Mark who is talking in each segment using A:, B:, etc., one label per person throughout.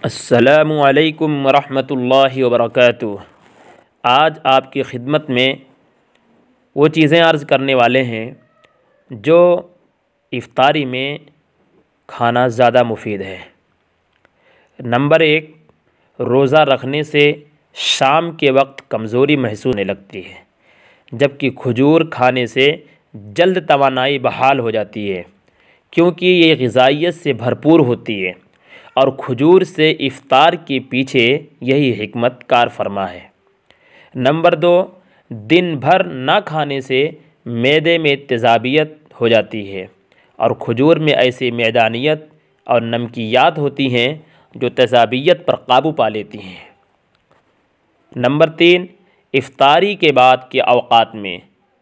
A: السلام علیکم ورحمۃ اللہ وبرکاتہ۔ آج آپ کی خدمت میں وہ چیزیں عرض کرنے والے ہیں جو افطاری میں کھانا زیادہ مفید ہے۔ نمبر 1، روزہ رکھنے سے شام کے وقت کمزوری محسوس ہونے لگتی ہے، جبکہ کھجور کھانے سے جلد توانائی بحال ہو جاتی ہے، کیونکہ یہ غذائیت سے بھرپور ہوتی ہے، اور کھجور سے افطار کے پیچھے یہی حکمت کار فرما ہے۔ نمبر 2، دن بھر نہ کھانے سے معدے میں تیزابیت ہو جاتی ہے، اور کھجور میں ایسی معدنیات اور نمکیات ہوتی ہیں جو تیزابیت پر قابو پا لیتی ہیں۔ نمبر 3، افطاری کے بعد کے اوقات میں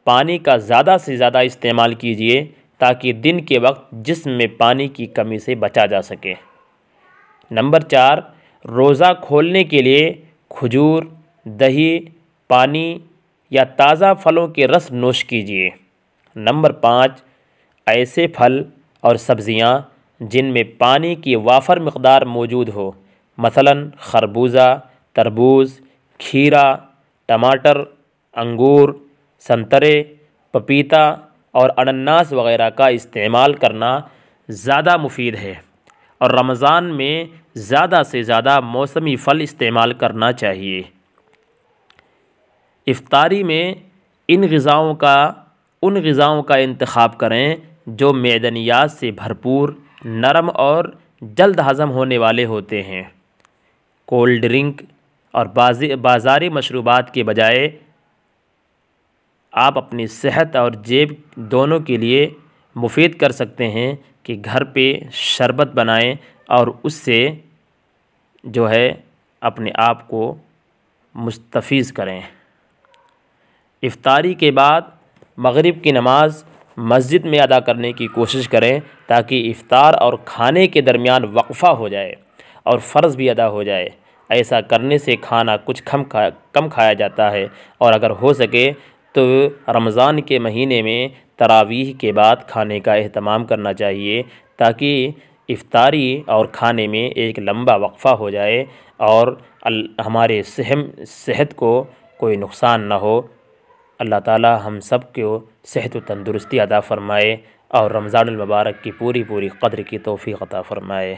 A: پانی کا زیادہ سے زیادہ استعمال کیجیے تاکہ دن کے وقت جسم میں پانی کی کمی سے بچا جا سکے۔ نمبر 4، روزہ کھولنے کے لیے کھجور، دہی، پانی یا تازہ پھلوں کے رس نوش کیجیے۔ نمبر 5، ایسے پھل اور سبزیاں جن میں پانی کی وافر مقدار موجود ہو، مثلاً خربوزہ، تربوز، کھیرا، ٹماٹر، انگور، سنترے، پپیتا اور انناس وغیرہ کا استعمال کرنا زیادہ مفید ہے، اور رمضان میں زیادہ سے زیادہ موسمی پھل استعمال کرنا چاہیے۔ افطاری میں ان غذاؤں کا انتخاب کریں جو معدنیات سے بھرپور، نرم اور جلد ہضم ہونے والے ہوتے ہیں۔ کولڈ ڈرنک اور بازاری مشروبات کے بجائے آپ اپنی صحت اور جیب دونوں کے لیے مفید کر سکتے ہیں کہ گھر پہ شربت بنائیں اور اس سے اپنے آپ کو مستفیض کریں۔ افطاری کے بعد مغرب کی نماز مسجد میں ادا کرنے کی کوشش کریں تاکہ افطار اور کھانے کے درمیان وقفہ ہو جائے اور فرض بھی ادا ہو جائے۔ ایسا کرنے سے کھانا کچھ کم کھایا جاتا ہے، اور اگر ہو سکے تو رمضان کے مہینے میں تراویح کے بعد کھانے کا اہتمام کرنا چاہیے تاکہ افطاری اور کھانے میں ایک لمبا وقفہ ہو جائے اور ہمارے صحت کو کوئی نقصان نہ ہو۔ اللہ تعالی ہم سب کو صحت و تندرستی عطا فرمائے اور رمضان المبارک کی پوری قدر کی توفیق عطا فرمائے۔